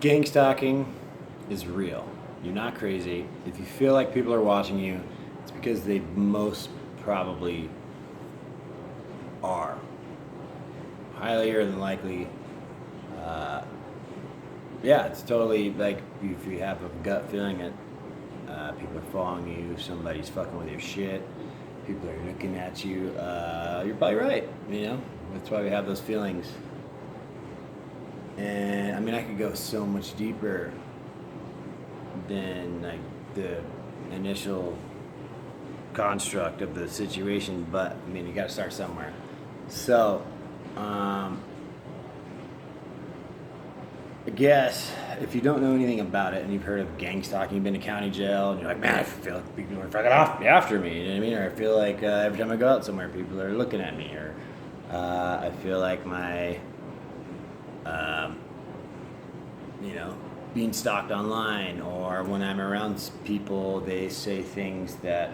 Gang stalking is real. You're not crazy. If you feel like people are watching you, it's because they most probably are. Highlier than likely. Yeah, it's totally like if you have a gut feeling that people are following you, somebody's fucking with your shit, people are looking at you, you're probably right, you know? That's why we have those feelings. And I mean, I could go so much deeper than like the initial construct of the situation, but I mean, you got to start somewhere. So, I guess if you don't know anything about it and you've heard of gang stalking, you've been to county jail, and you're like, man, I feel like people are fucking off after me. You know what I mean? Or I feel like every time I go out somewhere, people are looking at me, or I feel like my you know, being stalked online, or when I'm around people, they say things that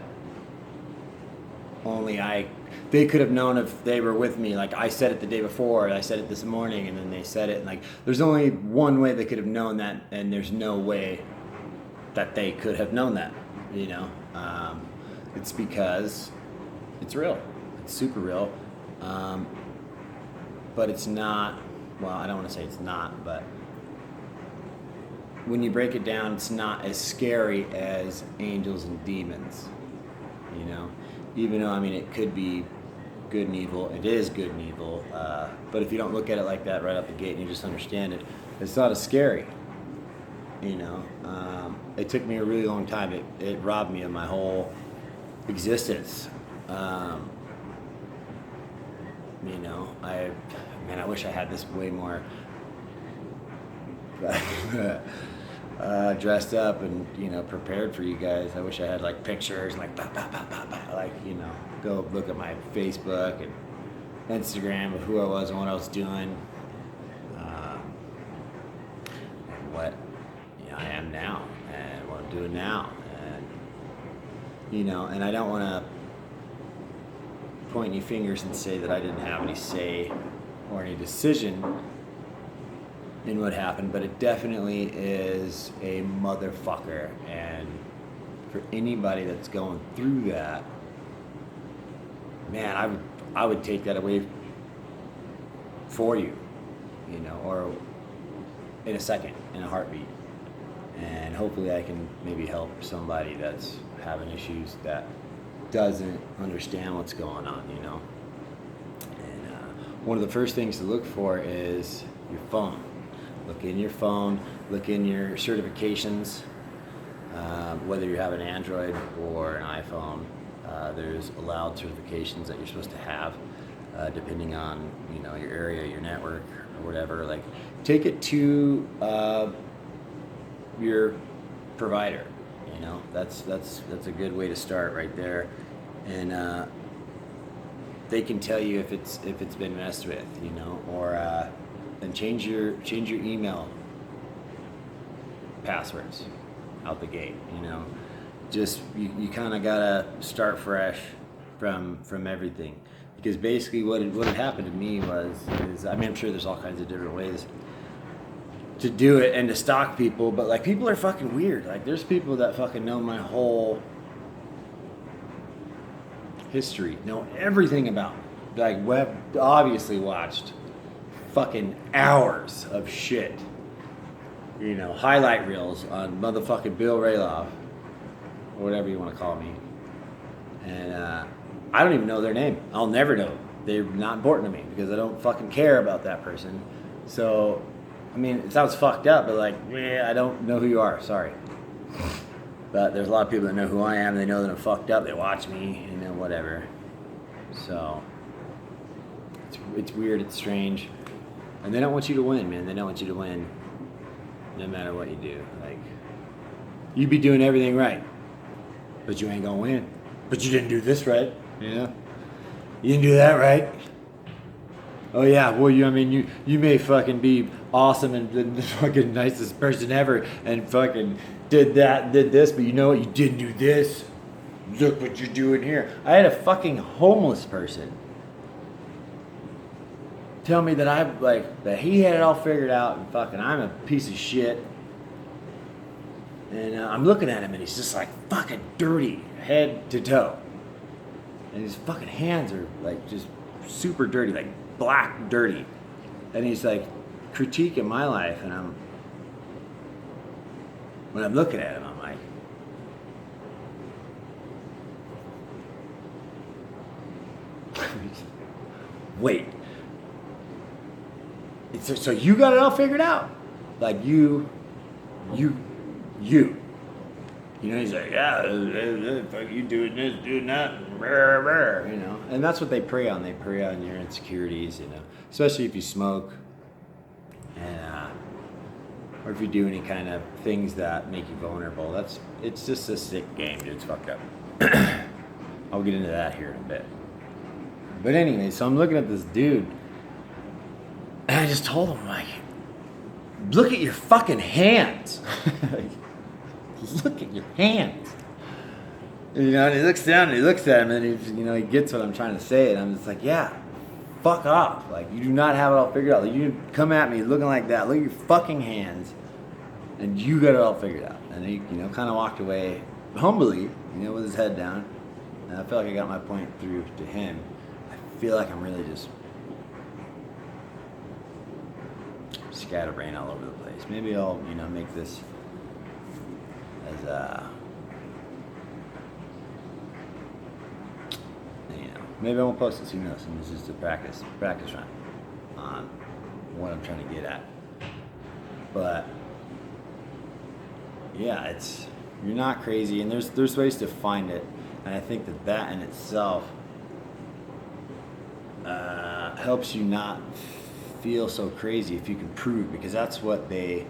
only they could have known if they were with me. Like I said it the day before, I said it this morning, and then they said it. And like, there's only one way they could have known that, and there's no way that they could have known that. You know, it's because it's real. It's super real, but it's not. Well, I don't want to say it's not, but when you break it down, it's not as scary as angels and demons, you know? Even though, I mean, it could be good and evil, it is good and evil, but if you don't look at it like that right out the gate and you just understand it, it's not as scary, you know? It took me a really long time. It robbed me of my whole existence. You know, I wish I had this way more dressed up and, you know, prepared for you guys. I wish I had like pictures and like like, you know, go look at my Facebook and Instagram of who I was and what I was doing, and what, you know, I am now and what I'm doing now, and you know, and I don't want to point any fingers and say that I didn't have any say or any decision in what happened, but it definitely is a motherfucker. And for anybody that's going through that, man, I would take that away for you, you know, or in a second, in a heartbeat. And hopefully I can maybe help somebody that's having issues that doesn't understand what's going on, you know. And one of the first things to look for is your phone. Look in your phone, look in your certifications, whether you have an Android or an iPhone. There's allowed certifications that you're supposed to have, depending on, you know, your area, your network, or whatever. Like, take it to your provider. You know, that's a good way to start right there, and they can tell you if it's been messed with, you know, or and change your email passwords out the gate. You know, just you kind of gotta start fresh from everything, because basically what had happened to me is, I mean, I'm sure there's all kinds of different ways to do it and to stalk people, but like, people are fucking weird. Like, there's people that fucking know my whole history, know everything about me. Like, web obviously watched fucking hours of shit, you know, highlight reels on motherfucking Bill Rayloff, or whatever you want to call me, and I don't even know their name. I'll never know. They're not important to me because I don't fucking care about that person. So, I mean, it sounds fucked up, but like, I don't know who you are. Sorry. But there's a lot of people that know who I am. They know that I'm fucked up. They watch me, you know, whatever. So, it's weird. It's strange. And they don't want you to win, man. They don't want you to win no matter what you do. Like, you be doing everything right, but you ain't gonna win. But you didn't do this right, you know? You didn't do that right. Oh yeah, well, you may fucking be awesome and the fucking nicest person ever and fucking did this, but you know what? You didn't do this. Look what you're doing here. I had a fucking homeless person tell me that that he had it all figured out and fucking I'm a piece of shit. And I'm looking at him and he's just like fucking dirty, head to toe. And his fucking hands are like just super dirty, like black dirty. And he's like critiquing my life, and when I'm looking at him, I'm like, wait. So you got it all figured out? Like you. You know, he's like, yeah, you doing this, doing that, you know. And that's what they prey on. They prey on your insecurities, you know. Especially if you smoke, and or if you do any kind of things that make you vulnerable. It's just a sick game, dude. It's fucked up. I'll get into that here in a bit. But anyway, so I'm looking at this dude, and I just told him, like, look at your fucking hands. Look at your hands. You know, and he looks down and he looks at him, and he gets what I'm trying to say, and I'm just like, yeah, fuck off. Like, you do not have it all figured out. Like, you come at me looking like that. Look at your fucking hands, and you got it all figured out. And he, kind of walked away humbly, with his head down. And I feel like I got my point through to him. I feel like I'm really just scatterbrain all over the place. Maybe I'll, make this as maybe I won't post this. Who knows? And this is just a practice run on what I'm trying to get at. But yeah, you're not crazy, and there's ways to find it, and I think that in itself helps you not feel so crazy if you can prove, because that's what when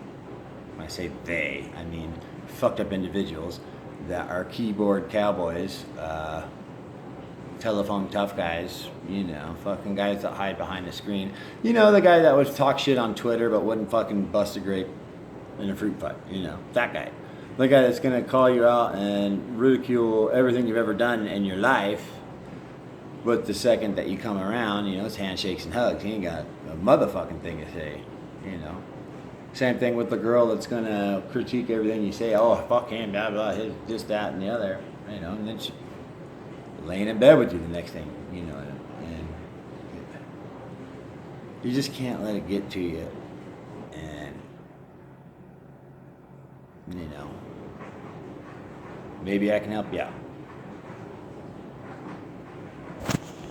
I say they, I mean fucked up individuals that are keyboard cowboys, telephone tough guys, fucking guys that hide behind the screen. The guy that would talk shit on Twitter but wouldn't fucking bust a grape in a fruit fight, that guy. The guy that's gonna call you out and ridicule everything you've ever done in your life, but the second that you come around, it's handshakes and hugs. He ain't got a motherfucking thing to say, Same thing with the girl that's gonna critique everything you say. Oh, fuck him, blah blah, his this, that, and the other, and then she laying in bed with you the next thing, and you just can't let it get to you, and maybe I can help you out.